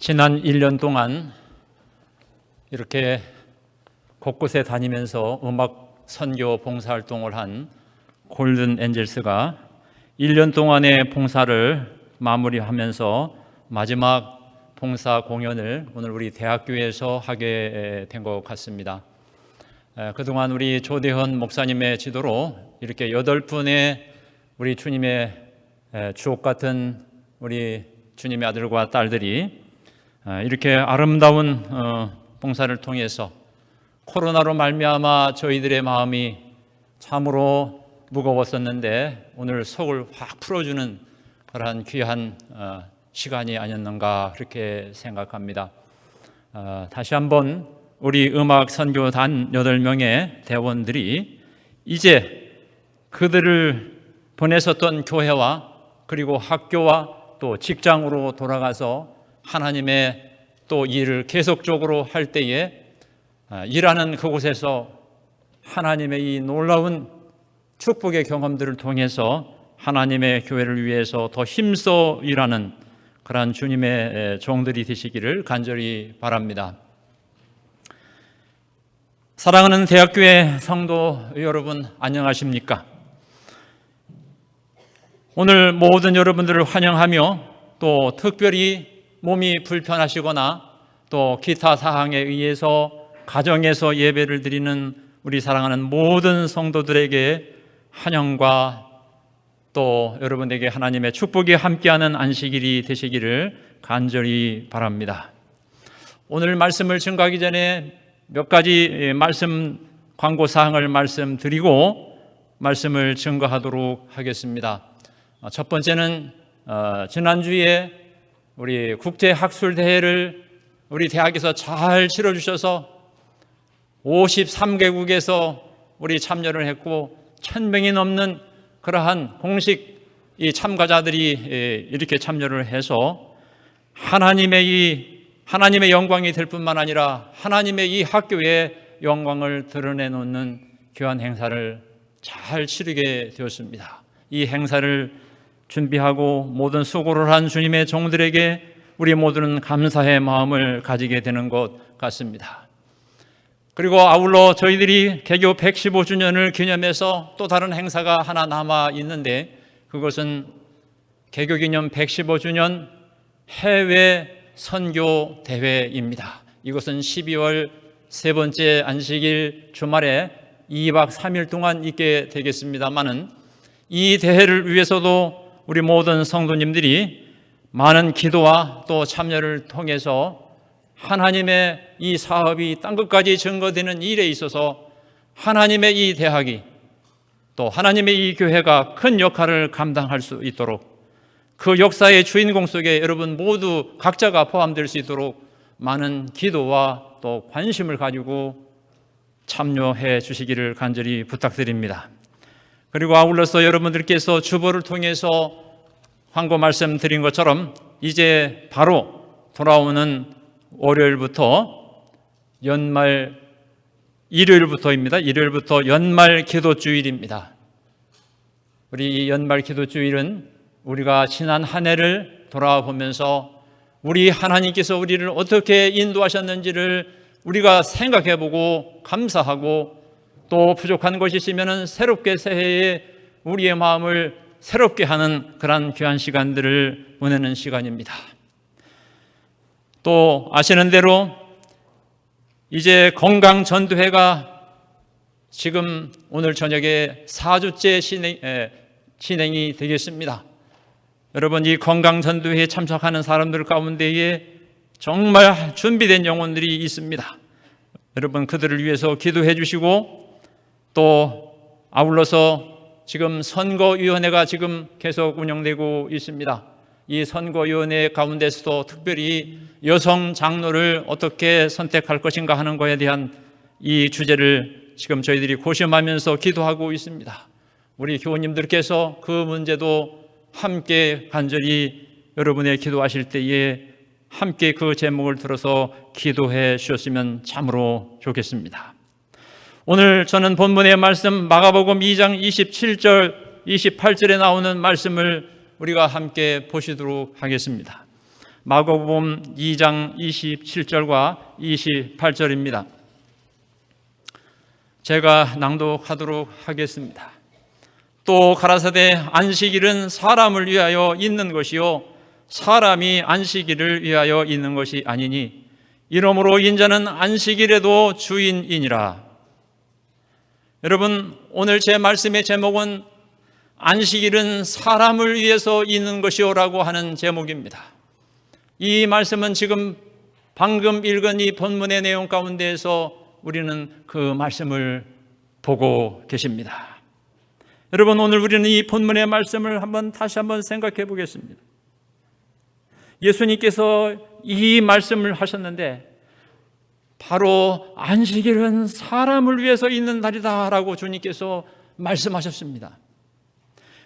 지난 1년 동안 이렇게 곳곳에 다니면서 음악 선교 봉사활동을 한 골든 엔젤스가 1년 동안의 봉사를 마무리하면서 마지막 봉사 공연을 오늘 우리 대학교에서 하게 된 것 같습니다. 그동안 우리 조대헌 목사님의 지도로 이렇게 8분의 우리 주님의 주옥 같은 우리 주님의 아들과 딸들이 이렇게 아름다운 봉사를 통해서 코로나로 말미암아 저희들의 마음이 참으로 무거웠었는데 오늘 속을 확 풀어주는 그러한 귀한 시간이 아니었는가 그렇게 생각합니다. 다시 한번 우리 음악 선교단 8명의 대원들이 이제 그들을 보냈었던 교회와 그리고 학교와 또 직장으로 돌아가서 하나님의 또 일을 계속적으로 할 때에 일하는 그곳에서 하나님의 이 놀라운 축복의 경험들을 통해서 하나님의 교회를 위해서 더 힘써 일하는 그러한 주님의 종들이 되시기를 간절히 바랍니다. 사랑하는 대학교의 성도 여러분, 안녕하십니까? 오늘 모든 여러분들을 환영하며 또 특별히 몸이 불편하시거나 또 기타 사항에 의해서 가정에서 예배를 드리는 우리 사랑하는 모든 성도들에게 환영과 또 여러분에게 하나님의 축복이 함께하는 안식일이 되시기를 간절히 바랍니다. 오늘 말씀을 증거하기 전에 몇 가지 말씀 광고 사항을 말씀드리고 말씀을 증거하도록 하겠습니다. 첫 번째는 지난주에 우리 국제학술대회를 우리 대학에서 잘 치러주셔서 53개국에서 우리 참여를 했고 1000명이 넘는 그러한 공식 이 참가자들이 이렇게 참여를 해서 하나님의 영광이 될 뿐만 아니라 하나님의 이 학교의 영광을 드러내놓는 귀한 행사를 잘 치르게 되었습니다. 이 행사를 준비하고 모든 수고를 한 주님의 종들에게 우리 모두는 감사의 마음을 가지게 되는 것 같습니다. 그리고 아울러 저희들이 개교 115주년을 기념해서 또 다른 행사가 하나 남아 있는데 그것은 개교기념 115주년 해외 선교 대회입니다. 이것은 12월 세 번째 안식일 주말에 2박 3일 동안 있게 되겠습니다만은 이 대회를 위해서도 우리 모든 성도님들이 많은 기도와 또 참여를 통해서 하나님의 이 사업이 땅끝까지 증거되는 일에 있어서 하나님의 이 대학이 또 하나님의 이 교회가 큰 역할을 감당할 수 있도록 그 역사의 주인공 속에 여러분 모두 각자가 포함될 수 있도록 많은 기도와 또 관심을 가지고 참여해 주시기를 간절히 부탁드립니다. 그리고 아울러서 여러분들께서 주보를 통해서 광고 말씀드린 것처럼 이제 바로 돌아오는 월요일부터 일요일부터 연말 기도주일입니다. 우리 이 연말 기도주일은 우리가 지난 한 해를 돌아보면서 우리 하나님께서 우리를 어떻게 인도하셨는지를 우리가 생각해보고 감사하고 또 부족한 것이 있으면 새롭게 새해에 우리의 마음을 새롭게 하는 그런 귀한 시간들을 보내는 시간입니다. 또 아시는 대로 이제 건강전도회가 지금 오늘 저녁에 4주째 진행이 되겠습니다. 여러분 이 건강전도회에 참석하는 사람들 가운데에 정말 준비된 영혼들이 있습니다. 여러분 그들을 위해서 기도해 주시고 또 아울러서 지금 선거위원회가 지금 계속 운영되고 있습니다. 이 선거위원회 가운데서도 특별히 여성 장로를 어떻게 선택할 것인가 하는 것에 대한 이 주제를 지금 저희들이 고심하면서 기도하고 있습니다. 우리 교우님들께서 그 문제도 함께 간절히 여러분의 기도하실 때에 함께 그 제목을 들어서 기도해 주셨으면 참으로 좋겠습니다. 오늘 저는 본문의 말씀 마가복음 2장 27절 28절에 나오는 말씀을 우리가 함께 보시도록 하겠습니다. 마가복음 2장 27절과 28절입니다. 제가 낭독하도록 하겠습니다. 또 가라사대 안식일은 사람을 위하여 있는 것이요 사람이 안식일을 위하여 있는 것이 아니니 이러므로 인자는 안식일에도 주인이니라. 여러분, 오늘 제 말씀의 제목은 안식일은 사람을 위해서 있는 것이요라고 하는 제목입니다. 이 말씀은 지금 방금 읽은 이 본문의 내용 가운데에서 우리는 그 말씀을 보고 계십니다. 여러분, 오늘 우리는 이 본문의 말씀을 다시 한번 생각해 보겠습니다. 예수님께서 이 말씀을 하셨는데 바로 안식일은 사람을 위해서 있는 날이다라고 주님께서 말씀하셨습니다.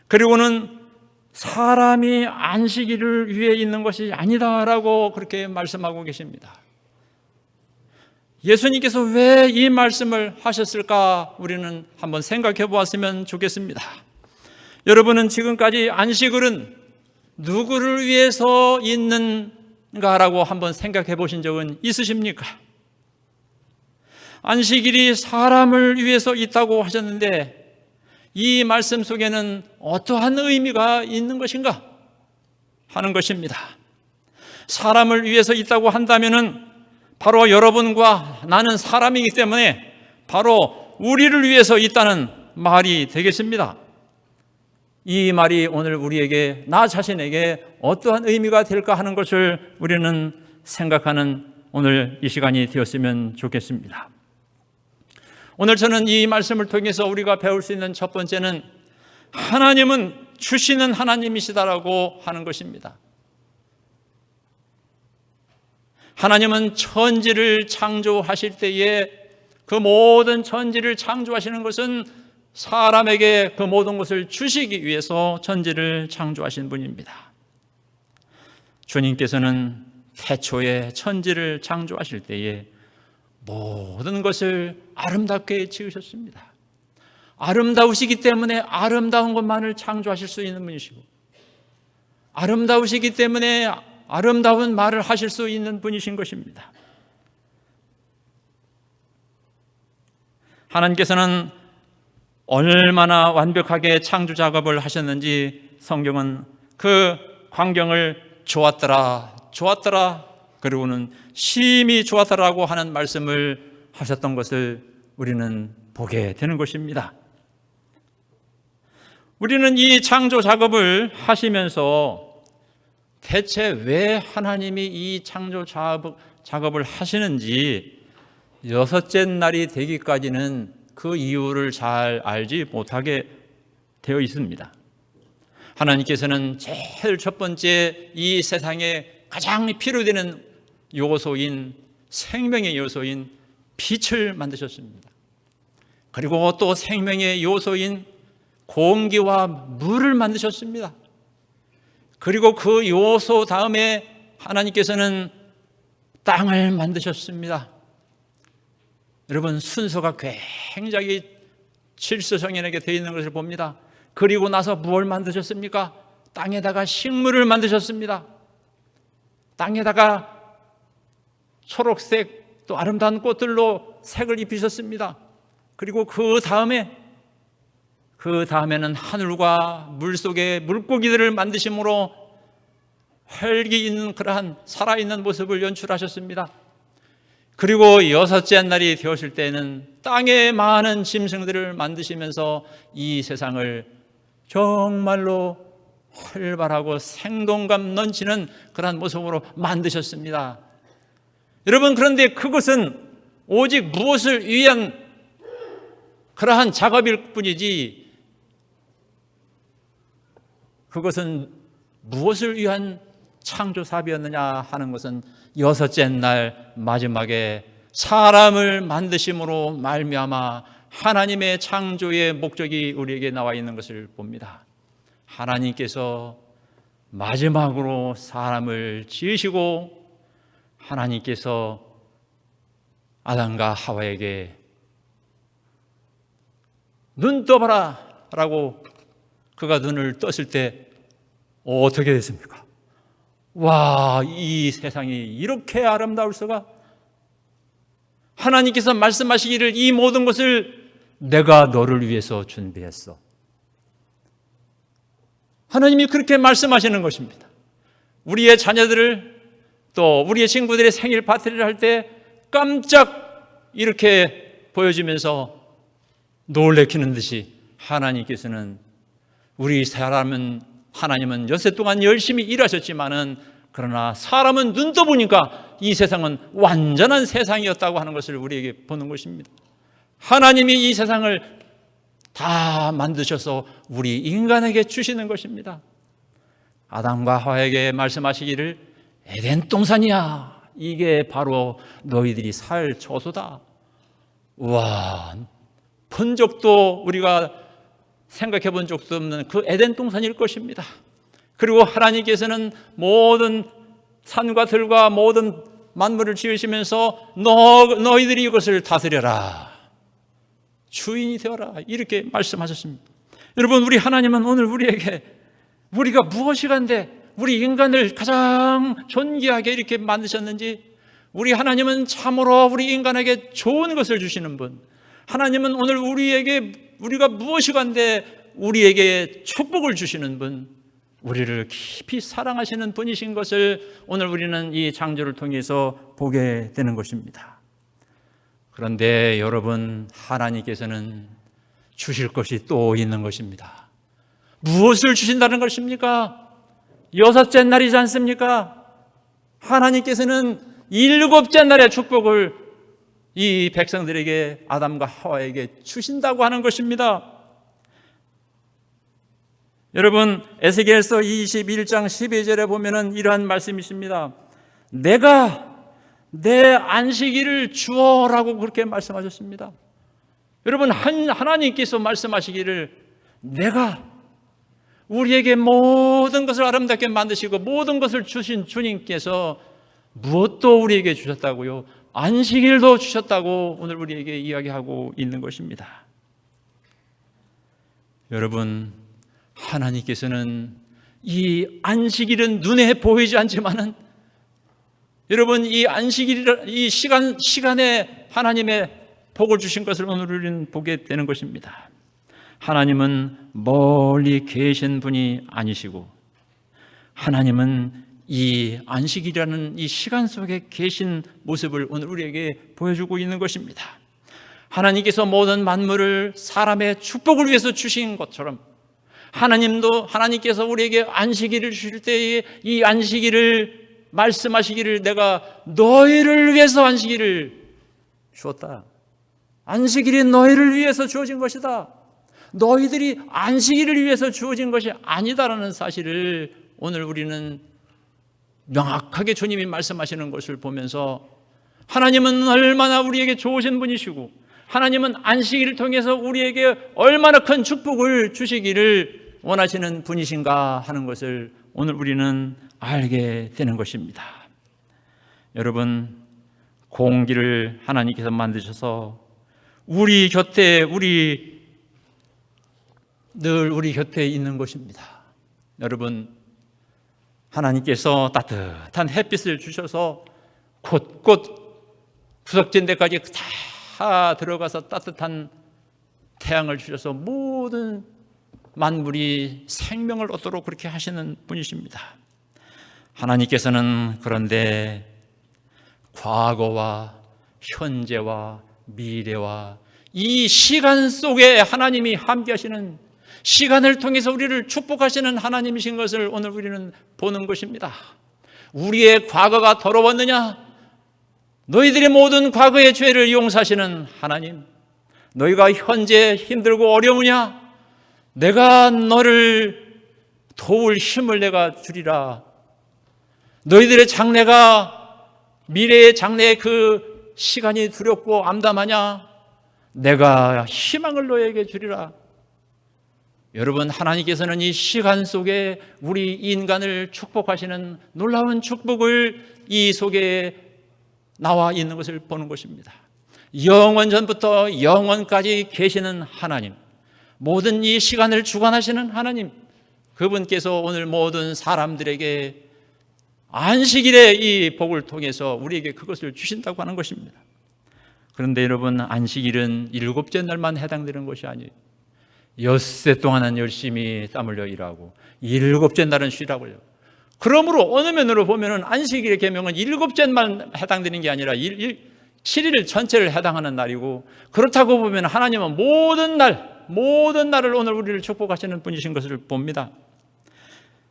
그리고는 사람이 안식일을 위해 있는 것이 아니다라고 그렇게 말씀하고 계십니다. 예수님께서 왜 이 말씀을 하셨을까 우리는 한번 생각해 보았으면 좋겠습니다. 여러분은 지금까지 안식일은 누구를 위해서 있는가라고 한번 생각해 보신 적은 있으십니까? 안식일이 사람을 위해서 있다고 하셨는데 이 말씀 속에는 어떠한 의미가 있는 것인가 하는 것입니다. 사람을 위해서 있다고 한다면은 바로 여러분과 나는 사람이기 때문에 바로 우리를 위해서 있다는 말이 되겠습니다. 이 말이 오늘 우리에게, 나 자신에게 어떠한 의미가 될까 하는 것을 우리는 생각하는 오늘 이 시간이 되었으면 좋겠습니다. 오늘 저는 이 말씀을 통해서 우리가 배울 수 있는 첫 번째는 하나님은 주시는 하나님이시다라고 하는 것입니다. 하나님은 천지를 창조하실 때에 그 모든 천지를 창조하시는 것은 사람에게 그 모든 것을 주시기 위해서 천지를 창조하신 분입니다. 주님께서는 태초에 천지를 창조하실 때에 모든 것을 아름답게 지으셨습니다. 아름다우시기 때문에 아름다운 것만을 창조하실 수 있는 분이시고, 아름다우시기 때문에 아름다운 말을 하실 수 있는 분이신 것입니다. 하나님께서는 얼마나 완벽하게 창조 작업을 하셨는지 성경은 그 광경을 좋았더라, 그리고는 심히 좋았더라고 하는 말씀을 하셨던 것을 우리는 보게 되는 것입니다. 우리는 이 창조 작업을 하시면서 대체 왜 하나님이 이 창조 작업을 하시는지 여섯째 날이 되기까지는 그 이유를 잘 알지 못하게 되어 있습니다. 하나님께서는 제일 첫 번째 이 세상에 가장 필요되는 요소인, 생명의 요소인 빛을 만드셨습니다. 그리고 또 생명의 요소인 공기와 물을 만드셨습니다. 그리고 그 요소 다음에 하나님께서는 땅을 만드셨습니다. 여러분, 순서가 굉장히 질서정연하게 되어 있는 것을 봅니다. 그리고 나서 무엇을 만드셨습니까? 땅에다가 식물을 만드셨습니다. 땅에다가 초록색 또 아름다운 꽃들로 색을 입히셨습니다. 그리고 그 다음에는 하늘과 물속에 물고기들을 만드심으로 활기 있는 그러한 살아있는 모습을 연출하셨습니다. 그리고 여섯째 날이 되었을 때는 땅에 많은 짐승들을 만드시면서 이 세상을 정말로 활발하고 생동감 넘치는 그러한 모습으로 만드셨습니다. 여러분, 그런데 그것은 오직 무엇을 위한 그러한 작업일 뿐이지, 그것은 무엇을 위한 창조 사업이었느냐 하는 것은 여섯째 날 마지막에 사람을 만드심으로 말미암아 하나님의 창조의 목적이 우리에게 나와 있는 것을 봅니다. 하나님께서 마지막으로 사람을 지으시고 하나님께서 아담과 하와에게 눈 떠봐라 라고 그가 눈을 떴을 때 어떻게 됐습니까? 와, 이 세상이 이렇게 아름다울 수가? 하나님께서 말씀하시기를 이 모든 것을 내가 너를 위해서 준비했어. 하나님이 그렇게 말씀하시는 것입니다. 우리의 자녀들을 또 우리의 친구들의 생일 파티를 할 때 깜짝 이렇게 보여주면서 놀래키는 듯이 하나님께서는 하나님은 여세 동안 열심히 일하셨지만은 그러나 사람은 눈 떠보니까 이 세상은 완전한 세상이었다고 하는 것을 우리에게 보는 것입니다. 하나님이 이 세상을 다 만드셔서 우리 인간에게 주시는 것입니다. 아담과 하와에게 말씀하시기를 에덴 동산이야. 이게 바로 너희들이 살 처소다. 우와, 본 적도 우리가 생각해 본 적도 없는 그 에덴 동산일 것입니다. 그리고 하나님께서는 모든 산과 들과 모든 만물을 지으시면서 너희들이 이것을 다스려라. 주인이 되어라. 이렇게 말씀하셨습니다. 여러분, 우리 하나님은 오늘 우리에게 우리가 무엇이간데 우리 인간을 가장 존귀하게 이렇게 만드셨는지, 우리 하나님은 참으로 우리 인간에게 좋은 것을 주시는 분, 하나님은 오늘 우리가 무엇이간데 우리에게 축복을 주시는 분, 우리를 깊이 사랑하시는 분이신 것을 오늘 우리는 이 창조를 통해서 보게 되는 것입니다. 그런데 여러분, 하나님께서는 주실 것이 또 있는 것입니다. 무엇을 주신다는 것입니까? 6째 날이지 않습니까? 하나님께서는 7째 날의 축복을 이 백성들에게, 아담과 하와에게 주신다고 하는 것입니다. 여러분, 에스겔서 21장 12절에 보면은 이러한 말씀이 있습니다. 내가 내 안식일을 주어라고 그렇게 말씀하셨습니다. 여러분, 하나님께서 말씀하시기를 내가 우리에게 모든 것을 아름답게 만드시고 모든 것을 주신 주님께서 무엇도 우리에게 주셨다고요? 안식일도 주셨다고 오늘 우리에게 이야기하고 있는 것입니다. 여러분, 하나님께서는 이 안식일은 눈에 보이지 않지만은, 여러분, 이 안식일, 이 시간에 하나님의 복을 주신 것을 오늘 우리는 보게 되는 것입니다. 하나님은 멀리 계신 분이 아니시고, 하나님은 이 안식이라는 이 시간 속에 계신 모습을 오늘 우리에게 보여주고 있는 것입니다. 하나님께서 모든 만물을 사람의 축복을 위해서 주신 것처럼, 하나님께서 우리에게 안식일을 주실 때에 이 안식일을 말씀하시기를 내가 너희를 위해서 안식일을 주었다. 안식일이 너희를 위해서 주어진 것이다. 너희들이 안식일을 위해서 주어진 것이 아니다라는 사실을 오늘 우리는 명확하게 주님이 말씀하시는 것을 보면서, 하나님은 얼마나 우리에게 좋으신 분이시고, 하나님은 안식일을 통해서 우리에게 얼마나 큰 축복을 주시기를 원하시는 분이신가 하는 것을 오늘 우리는 알게 되는 것입니다. 여러분, 공기를 하나님께서 만드셔서 우리 곁에 늘 우리 곁에 있는 것입니다. 여러분, 하나님께서 따뜻한 햇빛을 주셔서 곳곳 구석진 데까지 다 들어가서 따뜻한 태양을 주셔서 모든 만물이 생명을 얻도록 그렇게 하시는 분이십니다. 하나님께서는 그런데 과거와 현재와 미래와 이 시간 속에 하나님이 함께 하시는, 시간을 통해서 우리를 축복하시는 하나님이신 것을 오늘 우리는 보는 것입니다. 우리의 과거가 더러웠느냐? 너희들의 모든 과거의 죄를 용서하시는 하나님. 너희가 현재 힘들고 어려우냐? 내가 너를 도울 힘을 내가 주리라. 너희들의 장래가, 미래의 장래의 그 시간이 두렵고 암담하냐? 내가 희망을 너희에게 주리라. 여러분, 하나님께서는 이 시간 속에 우리 인간을 축복하시는 놀라운 축복을 이 속에 나와 있는 것을 보는 것입니다. 영원 전부터 영원까지 계시는 하나님, 모든 이 시간을 주관하시는 하나님, 그분께서 오늘 모든 사람들에게 안식일에 이 복을 통해서 우리에게 그것을 주신다고 하는 것입니다. 그런데 여러분, 안식일은 일곱째 날만 해당되는 것이 아니에요. 엿새 동안은 열심히 땀 흘려 일하고 일곱째 날은 쉬라고요. 그러므로 어느 면으로 보면은 안식일의 계명은 일곱째만 해당되는 게 아니라 7일 전체를 해당하는 날이고, 그렇다고 보면 하나님은 모든 날을 오늘 우리를 축복하시는 분이신 것을 봅니다.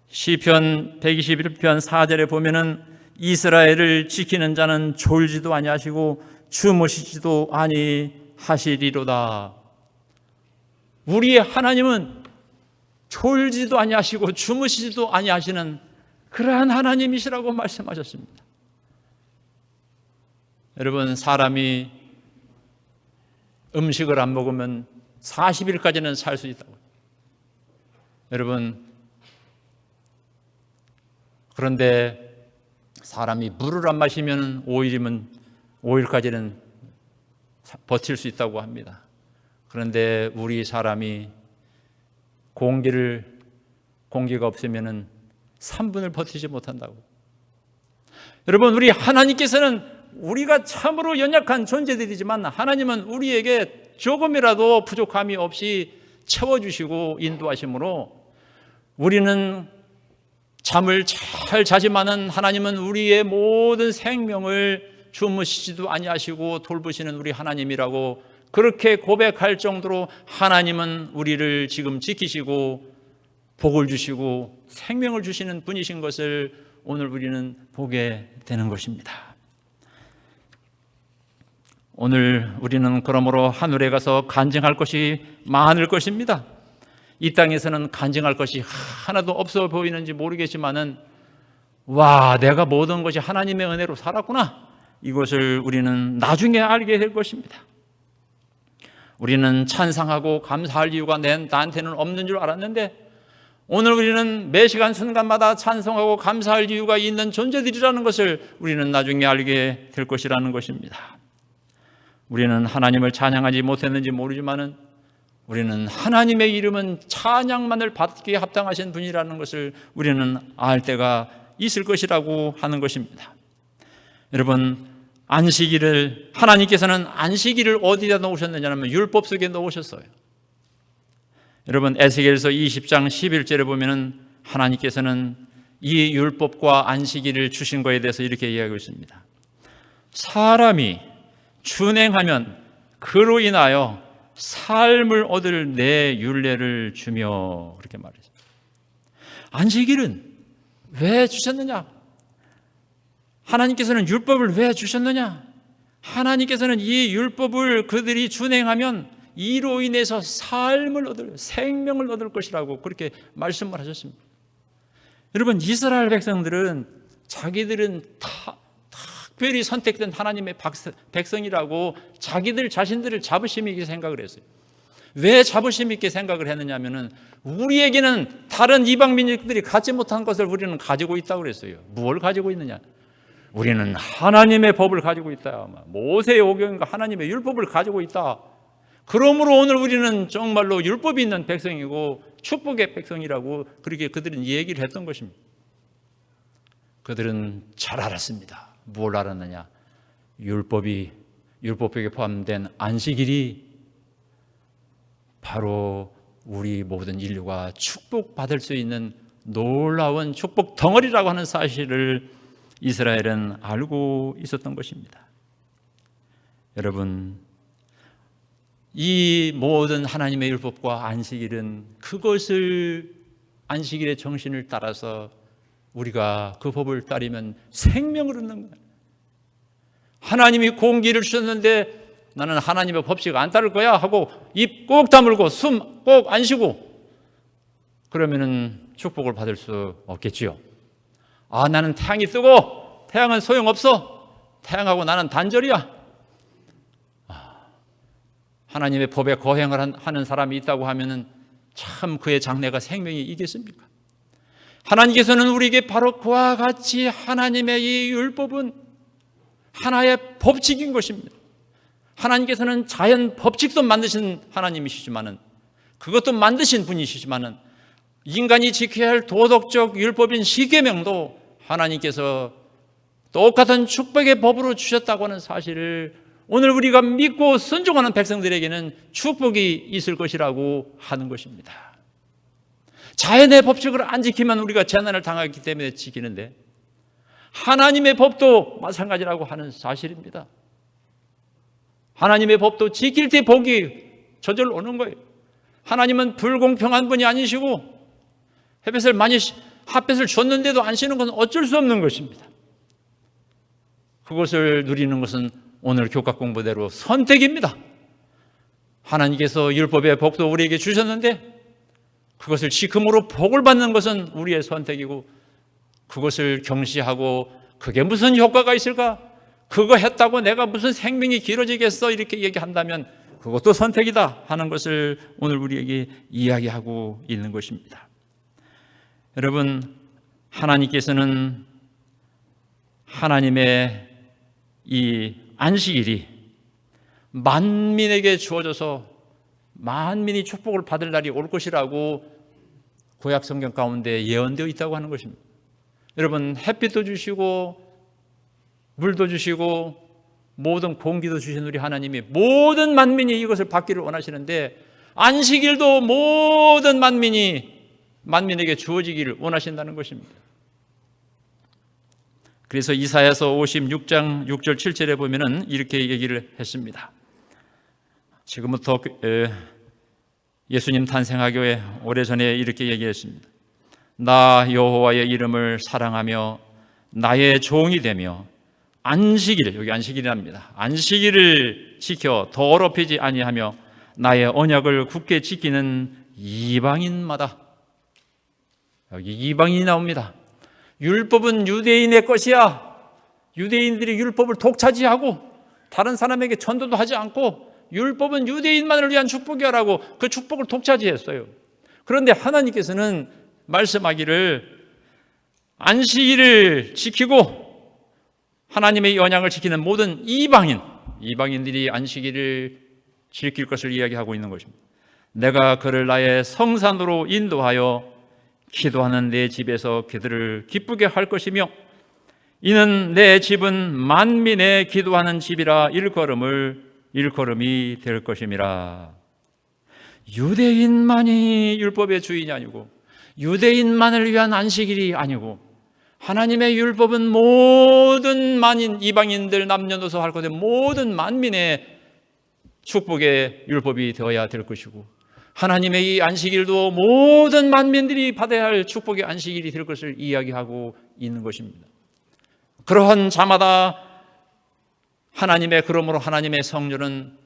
시편 121편 4절에 보면은 이스라엘을 지키는 자는 졸지도 아니하시고 주무시지도 아니하시리로다. 우리의 하나님은 졸지도 아니하시고 주무시지도 아니하시는 그러한 하나님이시라고 말씀하셨습니다. 여러분, 사람이 음식을 안 먹으면 40일까지는 살 수 있다고. 여러분, 그런데 사람이 물을 안 마시면 5일까지는 버틸 수 있다고 합니다. 그런데 우리 사람이 공기가 없으면 3분을 버티지 못한다고. 여러분, 우리 하나님께서는 우리가 참으로 연약한 존재들이지만 하나님은 우리에게 조금이라도 부족함이 없이 채워주시고 인도하심으로 우리는 잠을 잘 자지만은 하나님은 우리의 모든 생명을 주무시지도 아니하시고 돌보시는 우리 하나님이라고 그렇게 고백할 정도로 하나님은 우리를 지금 지키시고 복을 주시고 생명을 주시는 분이신 것을 오늘 우리는 보게 되는 것입니다. 오늘 우리는 그러므로 하늘에 가서 간증할 것이 많을 것입니다. 이 땅에서는 간증할 것이 하나도 없어 보이는지 모르겠지만은 내가 모든 것이 하나님의 은혜로 살았구나, 이것을 우리는 나중에 알게 될 것입니다. 우리는 찬상하고 감사할 이유가 나한테는 없는 줄 알았는데 오늘 우리는 매 시간 순간마다 찬송하고 감사할 이유가 있는 존재들이라는 것을 우리는 나중에 알게 될 것이라는 것입니다. 우리는 하나님을 찬양하지 못했는지 모르지만은 우리는 하나님의 이름은 찬양만을 받기에 합당하신 분이라는 것을 우리는 알 때가 있을 것이라고 하는 것입니다. 여러분, 하나님께서는 안식일을 어디다 놓으셨느냐면 율법 속에 놓으셨어요. 여러분, 에스겔서 20장 11절에 보면은 하나님께서는 이 율법과 안식일을 주신 것에 대해서 이렇게 이야기하고 있습니다. 사람이 준행하면 그로 인하여 삶을 얻을 내 율례를 주며, 그렇게 말했습니다. 안식일은 왜 주셨느냐? 하나님께서는 율법을 왜 주셨느냐? 하나님께서는 이 율법을 그들이 준행하면 이로 인해서 생명을 얻을 것이라고 그렇게 말씀을 하셨습니다. 여러분, 이스라엘 백성들은 자기들은 특별히 선택된 하나님의 백성이라고 자기들 자신들을 자부심 있게 생각을 했어요. 왜 자부심 있게 생각을 했느냐면은 우리에게는 다른 이방 민족들이 갖지 못한 것을 우리는 가지고 있다고 그랬어요. 무엇을 가지고 있느냐? 우리는 하나님의 법을 가지고 있다. 모세의 오경과 하나님의 율법을 가지고 있다. 그러므로 오늘 우리는 정말로 율법이 있는 백성이고 축복의 백성이라고 그렇게 그들은 얘기를 했던 것입니다. 그들은 잘 알았습니다. 뭘 알았느냐? 율법에 포함된 안식일이 바로 우리 모든 인류가 축복받을 수 있는 놀라운 축복 덩어리라고 하는 사실을 이스라엘은 알고 있었던 것입니다. 여러분, 이 모든 하나님의 율법과 안식일은 안식일의 정신을 따라서 우리가 그 법을 따르면 생명을 얻는 거예요. 하나님이 공기를 주셨는데 나는 하나님의 법칙 안 따를 거야 하고 입 꼭 다물고 숨 꼭 안 쉬고 그러면은 축복을 받을 수 없겠지요. 나는 태양이 뜨고 태양은 소용없어. 태양하고 나는 단절이야. 하나님의 법에 거행을 하는 사람이 있다고 하면은 참 그의 장래가 생명이 있겠습니까? 하나님께서는 우리에게 바로 그와 같이 하나님의 이 율법은 하나의 법칙인 것입니다. 하나님께서는 자연 법칙도 만드신 하나님이시지만은 그것도 만드신 분이시지만은 인간이 지켜야 할 도덕적 율법인 십계명도 하나님께서 똑같은 축복의 법으로 주셨다고 하는 사실을 오늘 우리가 믿고 순종하는 백성들에게는 축복이 있을 것이라고 하는 것입니다. 자연의 법칙을 안 지키면 우리가 재난을 당하기 때문에 지키는데 하나님의 법도 마찬가지라고 하는 사실입니다. 하나님의 법도 지킬 때 복이 저절로 오는 거예요. 하나님은 불공평한 분이 아니시고 햇볕을 줬는데도 안 쉬는 것은 어쩔 수 없는 것입니다. 그것을 누리는 것은 오늘 교과 공부대로 선택입니다. 하나님께서 율법의 복도 우리에게 주셨는데 그것을 지킴으로 복을 받는 것은 우리의 선택이고 그것을 경시하고 그게 무슨 효과가 있을까? 그거 했다고 내가 무슨 생명이 길어지겠어? 이렇게 얘기한다면 그것도 선택이다 하는 것을 오늘 우리에게 이야기하고 있는 것입니다. 여러분, 하나님께서는 하나님의 이 안식일이 만민에게 주어져서 만민이 축복을 받을 날이 올 것이라고 구약 성경 가운데 예언되어 있다고 하는 것입니다. 여러분, 햇빛도 주시고 물도 주시고 모든 공기도 주신 우리 하나님이 모든 만민이 이것을 받기를 원하시는데 안식일도 모든 만민에게 주어지기를 원하신다는 것입니다. 그래서 이사야서 56장 6절 7절에 보면은 이렇게 얘기를 했습니다. 지금부터 예수님 탄생하기 오래전에 이렇게 얘기했습니다. 나 여호와의 이름을 사랑하며 나의 종이 되며 안식일, 여기 안식일이랍니다. 안식일을 지켜 더럽히지 아니하며 나의 언약을 굳게 지키는 이방인마다, 여기 이방인이 나옵니다. 율법은 유대인의 것이야. 유대인들이 율법을 독차지하고 다른 사람에게 전도도 하지 않고 율법은 유대인만을 위한 축복이야라고 그 축복을 독차지했어요. 그런데 하나님께서는 말씀하기를 안식일을 지키고 하나님의 언약을 지키는 모든 이방인들이 안식일을 지킬 것을 이야기하고 있는 것입니다. 내가 그를 나의 성산으로 인도하여 기도하는 내 집에서 그들을 기쁘게 할 것이며 이는 내 집은 만민의 기도하는 집이라 일컬음이 될 것임이라. 유대인만이 율법의 주인이 아니고 유대인만을 위한 안식일이 아니고 하나님의 율법은 모든 만인, 이방인들 남녀노소 할 것에 모든 만민의 축복의 율법이 되어야 될 것이고 하나님의 이 안식일도 모든 만민들이 받아야 할 축복의 안식일이 될 것을 이야기하고 있는 것입니다. 그러한 자마다 그러므로 하나님의 성령은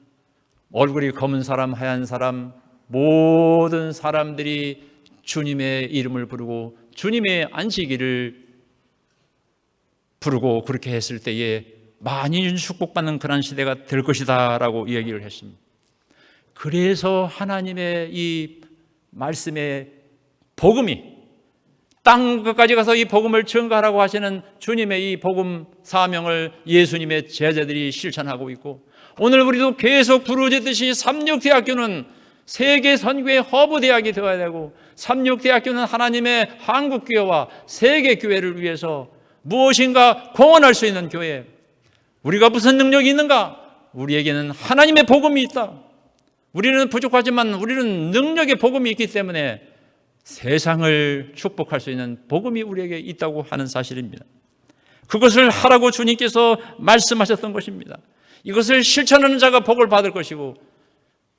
얼굴이 검은 사람, 하얀 사람, 모든 사람들이 주님의 이름을 부르고 주님의 안식일을 부르고 그렇게 했을 때에 많이 축복받는 그런 시대가 될 것이다 라고 이야기를 했습니다. 그래서 하나님의 이 말씀의 복음이 땅 끝까지 가서 이 복음을 증거하라고 하시는 주님의 이 복음 사명을 예수님의 제자들이 실천하고 있고 오늘 우리도 계속 부르짖듯이 삼육대학교는 세계 선교의 허브 대학이 되어야 되고 삼육대학교는 하나님의 한국교회와 세계교회를 위해서 무엇인가 공헌할 수 있는 교회. 우리가 무슨 능력이 있는가? 우리에게는 하나님의 복음이 있다. 우리는 부족하지만 우리는 능력의 복음이 있기 때문에 세상을 축복할 수 있는 복음이 우리에게 있다고 하는 사실입니다. 그것을 하라고 주님께서 말씀하셨던 것입니다. 이것을 실천하는 자가 복을 받을 것이고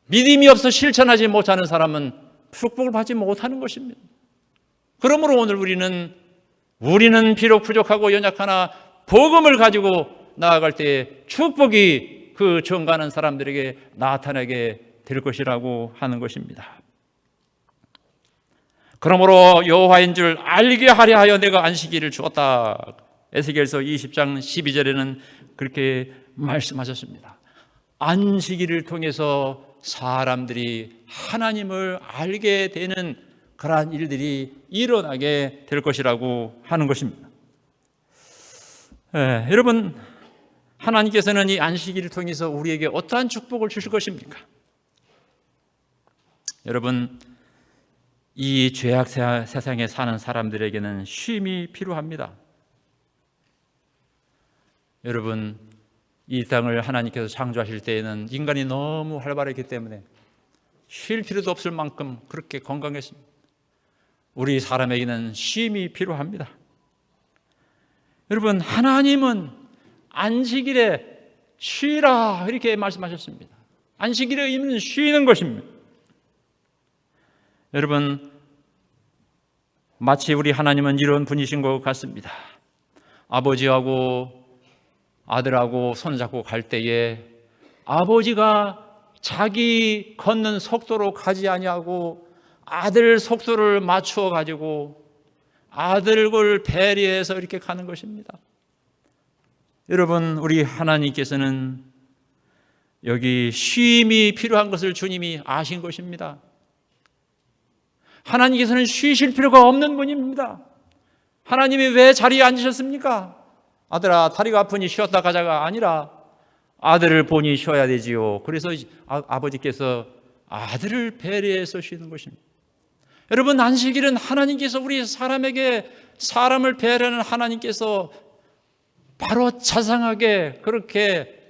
믿음이 없어 실천하지 못하는 사람은 축복을 받지 못하는 것입니다. 그러므로 오늘 우리는 비록 부족하고 연약하나 복음을 가지고 나아갈 때 축복이 그 증거하는 사람들에게 나타나게 될 것이라고 하는 것입니다. 그러므로 여호와인 줄 알게 하려 하여 내가 안식일을 주었다. 에스겔서 20장 12절에는 그렇게 말씀하셨습니다. 안식일을 통해서 사람들이 하나님을 알게 되는 그러한 일들이 일어나게 될 것이라고 하는 것입니다. 여러분, 하나님께서는 이 안식일을 통해서 우리에게 어떠한 축복을 주실 것입니까? 여러분, 이 죄악 세상에 사는 사람들에게는 쉼이 필요합니다. 여러분, 이 땅을 하나님께서 창조하실 때에는 인간이 너무 활발했기 때문에 쉴 필요도 없을 만큼 그렇게 건강했습니다. 우리 사람에게는 쉼이 필요합니다. 여러분, 하나님은 안식일에 쉬라 이렇게 말씀하셨습니다. 안식일의 의미는 쉬는 것입니다. 여러분, 마치 우리 하나님은 이런 분이신 것 같습니다. 아버지하고 아들하고 손잡고 갈 때에 아버지가 자기 걷는 속도로 가지 아니하고 아들 속도를 맞추어 가지고 아들을 배려해서 이렇게 가는 것입니다. 여러분, 우리 하나님께서는 여기 쉼이 필요한 것을 주님이 아신 것입니다. 하나님께서는 쉬실 필요가 없는 분입니다. 하나님이 왜 자리에 앉으셨습니까? 아들아, 다리가 아프니 쉬었다 가자가 아니라 아들을 보니 쉬어야 되지요. 그래서 아버지께서 아들을 배려해서 쉬는 것입니다. 여러분, 안식일은 하나님께서 우리 사람에게 사람을 배려하는 하나님께서 바로 자상하게 그렇게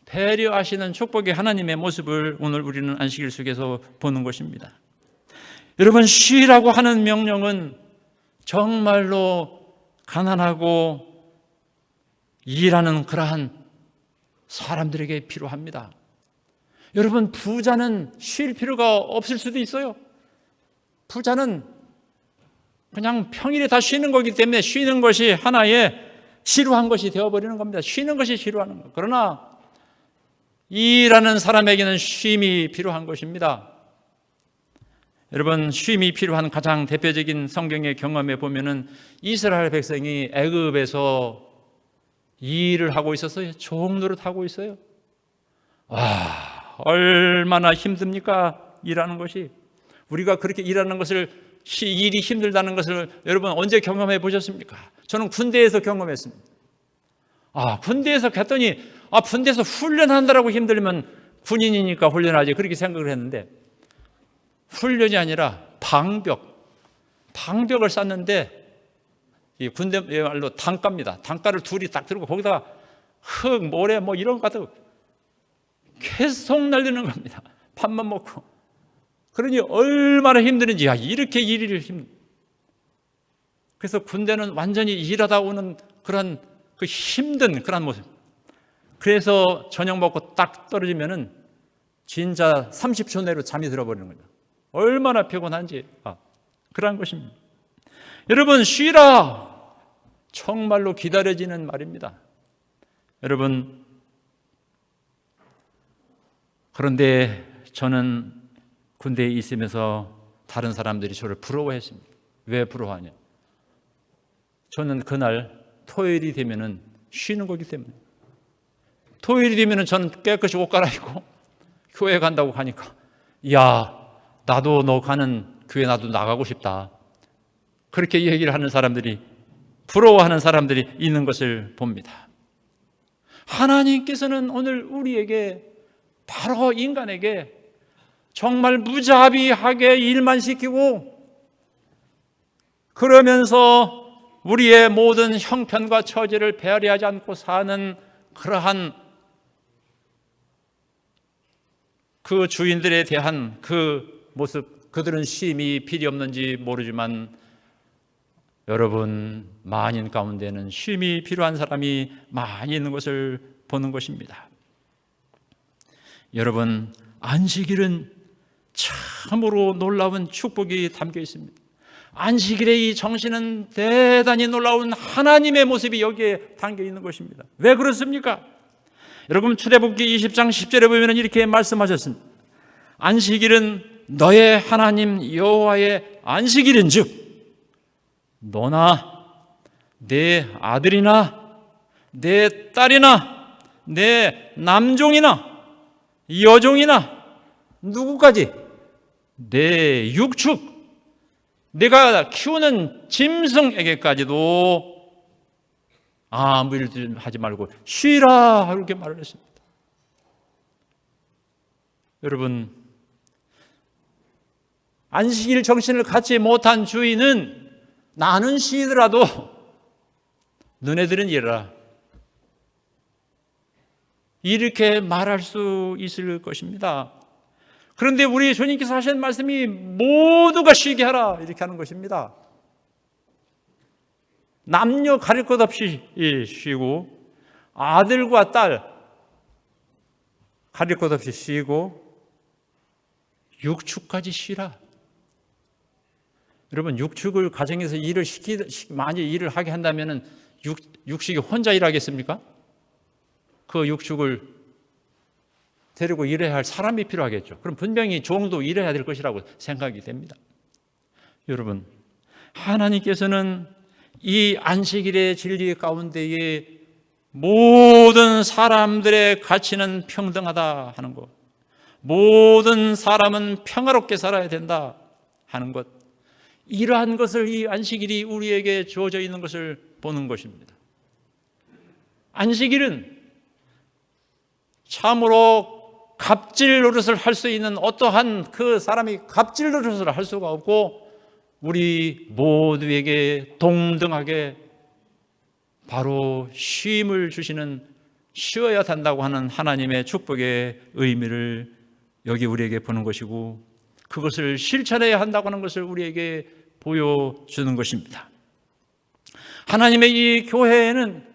배려하시는 축복의 하나님의 모습을 오늘 우리는 안식일 속에서 보는 것입니다. 여러분, 쉬라고 하는 명령은 정말로 가난하고 일하는 그러한 사람들에게 필요합니다. 여러분, 부자는 쉴 필요가 없을 수도 있어요. 부자는 그냥 평일에 다 쉬는 거기 때문에 쉬는 것이 하나의 지루한 것이 되어버리는 겁니다. 쉬는 것이 지루하는 것. 그러나 일하는 사람에게는 쉼이 필요한 것입니다. 여러분, 쉼이 필요한 가장 대표적인 성경의 경험에 보면은 이스라엘 백성이 애굽에서 일을 하고 있었어요. 종노릇 하고 있어요. 와, 얼마나 힘듭니까? 일하는 것이. 우리가 그렇게 일하는 것을, 일이 힘들다는 것을 여러분 언제 경험해 보셨습니까? 저는 군대에서 경험했습니다. 군대에서 갔더니 군대에서 훈련한다라고 힘들면 군인이니까 훈련하지 그렇게 생각을 했는데, 훈련이 아니라 방벽을 쌌는데, 이 군대 말로 단가입니다. 단가를 둘이 딱 들고 거기다가 흙, 모래 뭐 이런 거 가지고 계속 날리는 겁니다. 밥만 먹고. 그러니 얼마나 힘드는지, 이렇게 일이 힘. 그래서 군대는 완전히 일하다 오는 그런 그 힘든 그런 모습. 그래서 저녁 먹고 딱 떨어지면은 진짜 30초 내로 잠이 들어버리는 거죠. 얼마나 피곤한지. 그런 것입니다. 여러분, 쉬라. 정말로 기다려지는 말입니다. 여러분, 그런데 저는 군대에 있으면서 다른 사람들이 저를 부러워했습니다. 왜 부러워하냐? 저는 그날 토요일이 되면은 쉬는 거기 때문에. 토요일이 되면은 저는 깨끗이 옷 갈아입고 교회 간다고 하니까, 나도 너 가는 교회 나도 나가고 싶다. 그렇게 얘기를 하는 사람들이, 부러워하는 사람들이 있는 것을 봅니다. 하나님께서는 오늘 우리에게, 바로 인간에게 정말 무자비하게 일만 시키고, 그러면서 우리의 모든 형편과 처지를 배려하지 않고 사는 그러한 그 주인들에 대한 그 모습, 그들은 쉼이 필요 없는지 모르지만 여러분, 만인 가운데는 쉼이 필요한 사람이 많이 있는 것을 보는 것입니다. 여러분, 안식일은 참으로 놀라운 축복이 담겨 있습니다. 안식일의 이 정신은 대단히 놀라운 하나님의 모습이 여기에 담겨 있는 것입니다. 왜 그렇습니까? 여러분, 출애굽기 20장 10절에 보면 이렇게 말씀하셨습니다. 안식일은 너의 하나님 여호와의 안식일인즉 너나 내 아들이나 내 딸이나 내 남종이나 여종이나 누구까지, 내 육축, 내가 키우는 짐승에게까지도 아무 일 하지 말고 쉬라, 이렇게 말을 했습니다. 여러분, 안식일 정신을 갖지 못한 주인은 나는 쉬더라도 너네들은 일해라, 이렇게 말할 수 있을 것입니다. 그런데 우리 주님께서 하신 말씀이 모두가 쉬게 하라 이렇게 하는 것입니다. 남녀 가릴 것 없이 쉬고, 아들과 딸 가릴 것 없이 쉬고, 육축까지 쉬라. 여러분, 육축을 가정에서 많이 일을 하게 한다면 육식이 혼자 일하겠습니까? 그 육축을 데리고 일해야 할 사람이 필요하겠죠. 그럼 분명히 종도 일해야 될 것이라고 생각이 됩니다. 여러분, 하나님께서는 이 안식일의 진리 가운데에 모든 사람들의 가치는 평등하다 하는 것, 모든 사람은 평화롭게 살아야 된다 하는 것, 이러한 것을 이 안식일이 우리에게 주어져 있는 것을 보는 것입니다. 안식일은 참으로 갑질 노릇을 할 수 있는 어떠한 그 사람이 갑질 노릇을 할 수가 없고, 우리 모두에게 동등하게 바로 쉼을 주시는, 쉬어야 한다고 하는 하나님의 축복의 의미를 여기 우리에게 보는 것이고, 그것을 실천해야 한다고 하는 것을 우리에게 보여주는 것입니다. 하나님의 이 교회에는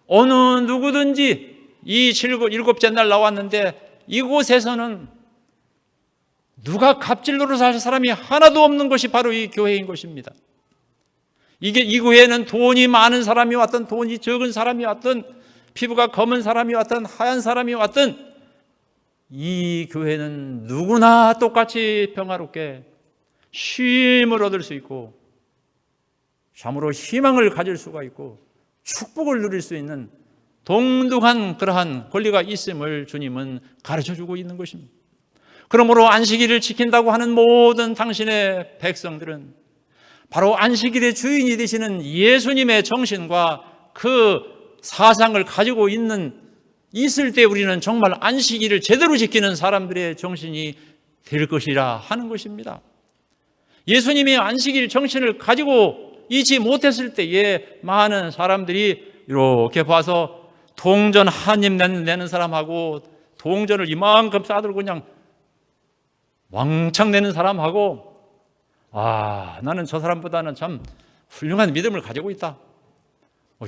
어느 누구든지 이 일곱째 날 나왔는데 이곳에서는 누가 갑질 노릇을 할 사람이 하나도 없는 것이 바로 이 교회인 것입니다. 이 교회에는 돈이 많은 사람이 왔든 돈이 적은 사람이 왔든 피부가 검은 사람이 왔든 하얀 사람이 왔든 이 교회는 누구나 똑같이 평화롭게 쉼을 얻을 수 있고, 참으로 희망을 가질 수가 있고 축복을 누릴 수 있는 동등한 그러한 권리가 있음을 주님은 가르쳐주고 있는 것입니다. 그러므로 안식일을 지킨다고 하는 모든 당신의 백성들은 바로 안식일의 주인이 되시는 예수님의 정신과 그 사상을 가지고 있을 때 우리는 정말 안식일을 제대로 지키는 사람들의 정신이 될 것이라 하는 것입니다. 예수님이 안식일 정신을 가지고 있지 못했을 때에 많은 사람들이 이렇게 봐서 동전 한 입 내는 사람하고 동전을 이만큼 싸들고 그냥 왕창 내는 사람하고, 나는 저 사람보다는 참 훌륭한 믿음을 가지고 있다,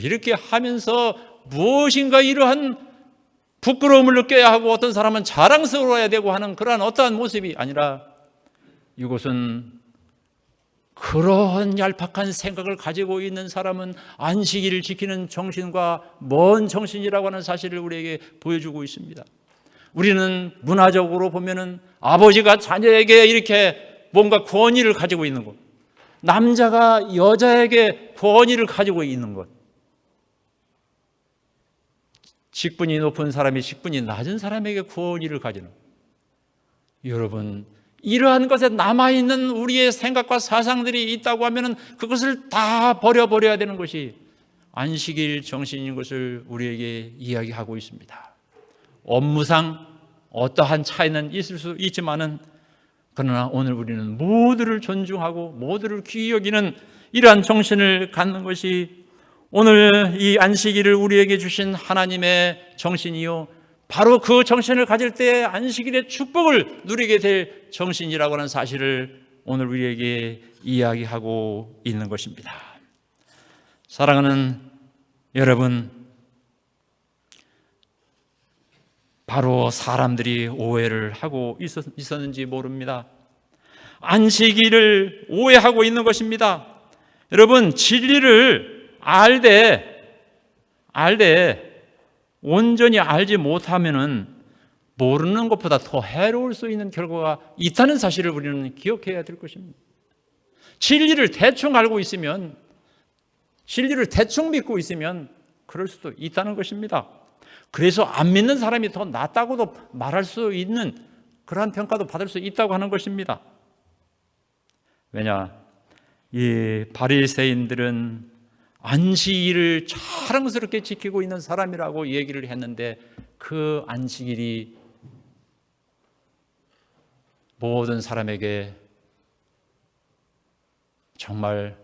이렇게 하면서 무엇인가 이러한 부끄러움을 느껴야 하고, 어떤 사람은 자랑스러워야 되고 하는 그러한 어떠한 모습이 아니라, 이곳은 그러한 얄팍한 생각을 가지고 있는 사람은 안식일을 지키는 정신과 먼 정신이라고 하는 사실을 우리에게 보여주고 있습니다. 우리는 문화적으로 보면은 아버지가 자녀에게 이렇게 뭔가 권위를 가지고 있는 것, 남자가 여자에게 권위를 가지고 있는 것, 직분이 높은 사람이 직분이 낮은 사람에게 권위를 가지는 것. 여러분, 이러한 것에 남아있는 우리의 생각과 사상들이 있다고 하면 그것을 다 버려버려야 되는 것이 안식일 정신인 것을 우리에게 이야기하고 있습니다. 업무상 어떠한 차이는 있을 수 있지만은, 그러나 오늘 우리는 모두를 존중하고 모두를 귀히 여기는 이러한 정신을 갖는 것이 오늘 이 안식일을 우리에게 주신 하나님의 정신이요, 바로 그 정신을 가질 때 안식일의 축복을 누리게 될 정신이라고 하는 사실을 오늘 우리에게 이야기하고 있는 것입니다. 사랑하는 여러분, 바로 사람들이 오해를 하고 있었는지 모릅니다. 안식일을 오해하고 있는 것입니다. 여러분, 진리를 알되 온전히 알지 못하면은 모르는 것보다 더 해로울 수 있는 결과가 있다는 사실을 우리는 기억해야 될 것입니다. 진리를 대충 알고 있으면, 진리를 대충 믿고 있으면 그럴 수도 있다는 것입니다. 그래서 안 믿는 사람이 더 낫다고도 말할 수 있는 그러한 평가도 받을 수 있다고 하는 것입니다. 왜냐? 이 바리새인들은 안식일을 자랑스럽게 지키고 있는 사람이라고 얘기를 했는데, 그 안식일이 모든 사람에게 정말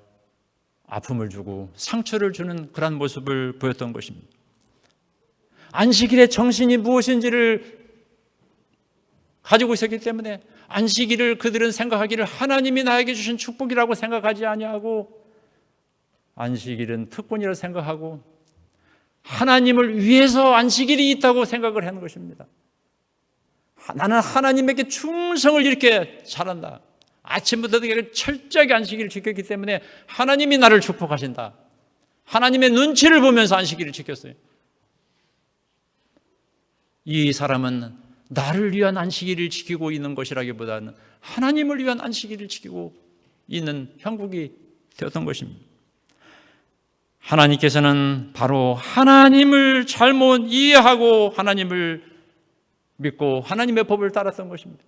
아픔을 주고 상처를 주는 그런 모습을 보였던 것입니다. 안식일의 정신이 무엇인지를 가지고 있었기 때문에 안식일을 그들은 생각하기를 하나님이 나에게 주신 축복이라고 생각하지 아니하고 안식일은 특권이라고 생각하고 하나님을 위해서 안식일이 있다고 생각을 하는 것입니다. 나는 하나님에게 충성을 이렇게 잘한다. 아침부터 철저하게 안식일을 지켰기 때문에 하나님이 나를 축복하신다. 하나님의 눈치를 보면서 안식일을 지켰어요. 이 사람은 나를 위한 안식일을 지키고 있는 것이라기보다는 하나님을 위한 안식일을 지키고 있는 형국이 되었던 것입니다. 하나님께서는 바로 하나님을 잘못 이해하고 하나님을 믿고 하나님의 법을 따랐던 것입니다.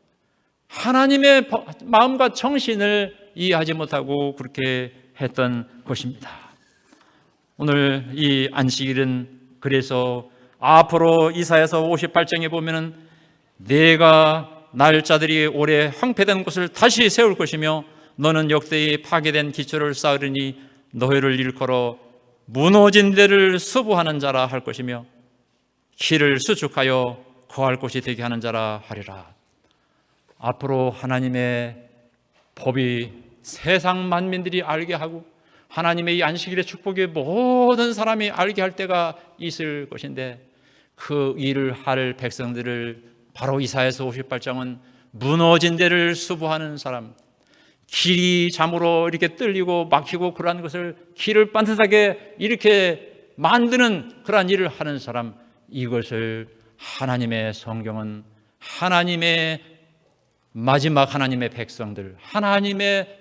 하나님의 마음과 정신을 이해하지 못하고 그렇게 했던 것입니다. 오늘 이 안식일은 그래서 앞으로 이사야서 58장에 보면은 내가 날짜들이 오래 황폐된 곳을 다시 세울 것이며 너는 역대의 파괴된 기초를 쌓으리니 너희를 일컬어 무너진 데를 수부하는 자라 할 것이며 길을 수축하여 거할 곳이 되게 하는 자라 하리라. 앞으로 하나님의 법이 세상 만민들이 알게 하고 하나님의 이 안식일의 축복이 모든 사람이 알게 할 때가 있을 것인데 그 일을 할 백성들을 바로 이사야서 58장은 무너진 데를 수부하는 사람, 길이 잠으로 이렇게 뚫리고 막히고 그러한 것을 길을 반듯하게 이렇게 만드는 그러한 일을 하는 사람, 이것을 하나님의 성경은 하나님의 마지막 하나님의 백성들, 하나님의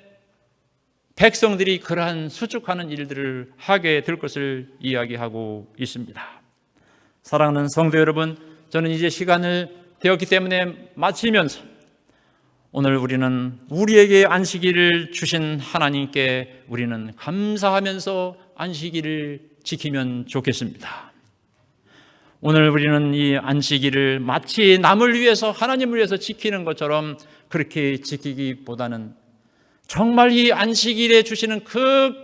백성들이 그러한 수축하는 일들을 하게 될 것을 이야기하고 있습니다. 사랑하는 성도 여러분, 저는 이제 시간을 되었기 때문에 마치면서 오늘 우리는 우리에게 안식일을 주신 하나님께 우리는 감사하면서 안식일을 지키면 좋겠습니다. 오늘 우리는 이 안식일을 마치 남을 위해서 하나님을 위해서 지키는 것처럼 그렇게 지키기보다는 정말 이 안식일에 주시는 그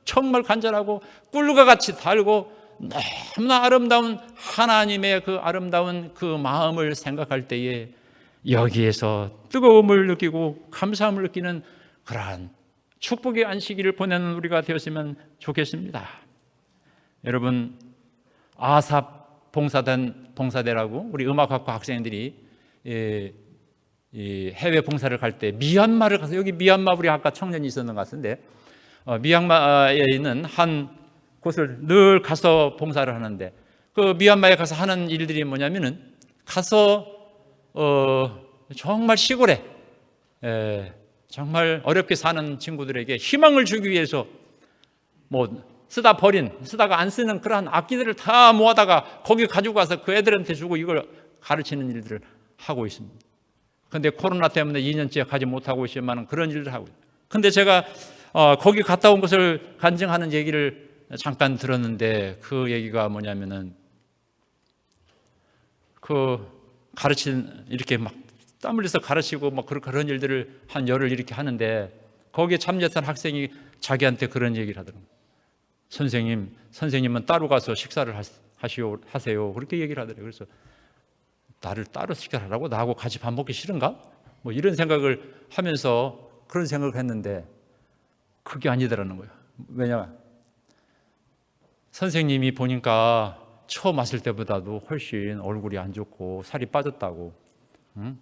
정말 간절하고 꿀과 같이 달고 너무나 아름다운 하나님의 그 아름다운 그 마음을 생각할 때에 여기에서 뜨거움을 느끼고 감사함을 느끼는 그러한 축복의 안식일을 보내는 우리가 되었으면 좋겠습니다. 여러분, 아삽 봉사대라고 우리 음악학과 학생들이 이 해외 봉사를 갈 때 미얀마를 가서, 여기 미얀마 우리 아까 청년이 있었는 것 같은데 미얀마에 있는 한 곳을 늘 가서 봉사를 하는데 그 미얀마에 가서 하는 일들이 뭐냐면은 가서 정말 시골에 정말 어렵게 사는 친구들에게 희망을 주기 위해서 뭐 쓰다가 안 쓰는 그러한 악기들을 다 모아다가 거기 가지고 가서 그 애들한테 주고 이걸 가르치는 일들을 하고 있습니다. 그런데 코로나 때문에 2년째 가지 못하고 있지만 그런 일을 하고 있습니다. 그런데 제가 거기 갔다 온 것을 간증하는 얘기를 잠깐 들었는데 그 얘기가 뭐냐면은 그 이렇게 막 땀 흘려서 가르치고 막 그런 일들을 한 열흘 이렇게 하는데 거기에 참여했던 학생이 자기한테 그런 얘기를 하더라고요. 선생님은 따로 가서 식사를 하세요. 그렇게 얘기를 하더라고요. 그래서 나를 따로 식사하라고? 나하고 같이 밥 먹기 싫은가? 뭐 이런 생각을 하면서 그런 생각을 했는데 그게 아니더라는 거예요. 왜냐? 선생님이 보니까 처음 왔을 때보다도 훨씬 얼굴이 안 좋고 살이 빠졌다고. 응?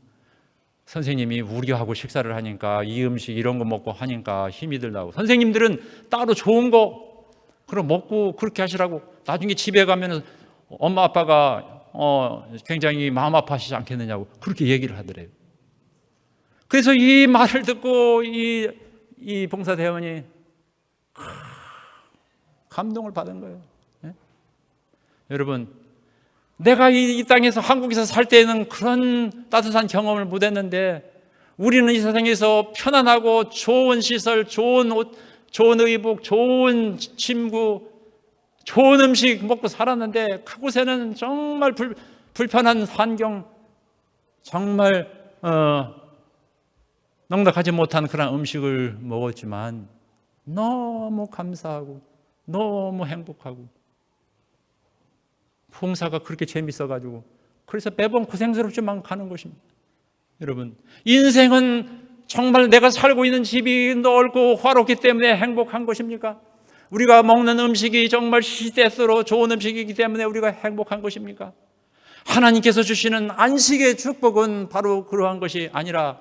선생님이 우리하고 식사를 하니까 이 음식 이런 거 먹고 하니까 힘이 들다고. 선생님들은 따로 좋은 거 그럼 먹고 그렇게 하시라고. 나중에 집에 가면 엄마 아빠가 굉장히 마음 아파하시지 않겠느냐고 그렇게 얘기를 하더래요. 그래서 이 말을 듣고 이 봉사대원이 감동을 받은 거예요. 네? 여러분, 내가 이 땅에서 한국에서 살 때는 그런 따뜻한 경험을 못 했는데 우리는 이 세상에서 편안하고 좋은 시설, 좋은 옷, 좋은 의복, 좋은 침구, 좋은 음식 먹고 살았는데 그곳에는 정말 불편한 환경, 정말 넉넉하지 못한 그런 음식을 먹었지만 너무 감사하고 너무 행복하고 봉사가 그렇게 재밌어가지고 그래서 매번 고생스럽지만 가는 것입니다. 여러분, 인생은 정말 내가 살고 있는 집이 넓고 화롭기 때문에 행복한 것입니까? 우리가 먹는 음식이 정말 시대스러워 좋은 음식이기 때문에 우리가 행복한 것입니까? 하나님께서 주시는 안식의 축복은 바로 그러한 것이 아니라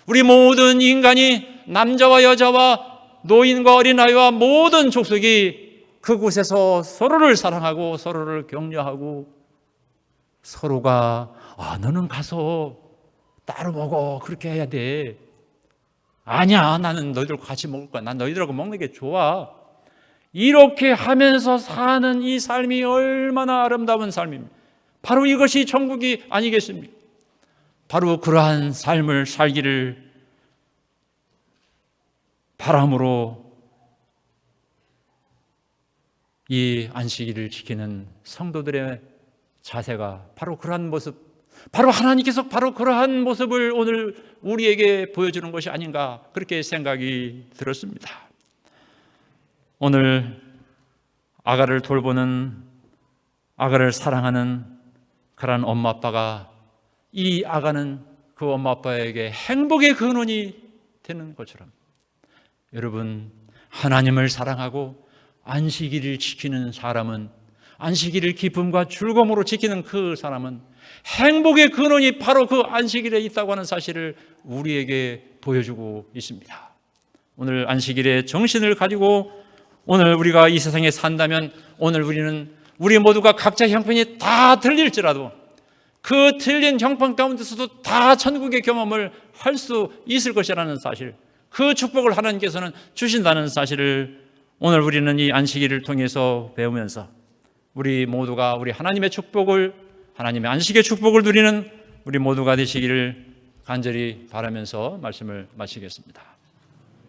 우리 모든 인간이 남자와 여자와 노인과 어린아이와 모든 족속이 그곳에서 서로를 사랑하고 서로를 격려하고 서로가 너는 가서 따로 먹어 그렇게 해야 돼. 아니야, 나는 너희들과 같이 먹을 거야. 난 너희들하고 먹는 게 좋아. 이렇게 하면서 사는 이 삶이 얼마나 아름다운 삶입니다. 바로 이것이 천국이 아니겠습니까? 바로 그러한 삶을 살기를 바람으로 이 안식일을 지키는 성도들의 자세가 바로 그러한 모습, 바로 하나님께서 바로 그러한 모습을 오늘 우리에게 보여주는 것이 아닌가 그렇게 생각이 들었습니다. 오늘 아가를 돌보는, 아가를 사랑하는 그런 엄마 아빠가 이 아가는 그 엄마 아빠에게 행복의 근원이 되는 것처럼 여러분, 하나님을 사랑하고 안식일을 지키는 사람은, 안식일을 기쁨과 즐거움으로 지키는 그 사람은 행복의 근원이 바로 그 안식일에 있다고 하는 사실을 우리에게 보여주고 있습니다. 오늘 안식일의 정신을 가지고 오늘 우리가 이 세상에 산다면 오늘 우리 모두가 각자 형편이 다 틀릴지라도 그 틀린 형편 가운데서도 다 천국의 경험을 할 수 있을 것이라는 사실, 그 축복을 하나님께서는 주신다는 사실을 오늘 우리는 이 안식일을 통해서 배우면서 우리 모두가 우리 하나님의 축복을, 하나님의 안식의 축복을 누리는 우리 모두가 되시기를 간절히 바라면서 말씀을 마치겠습니다.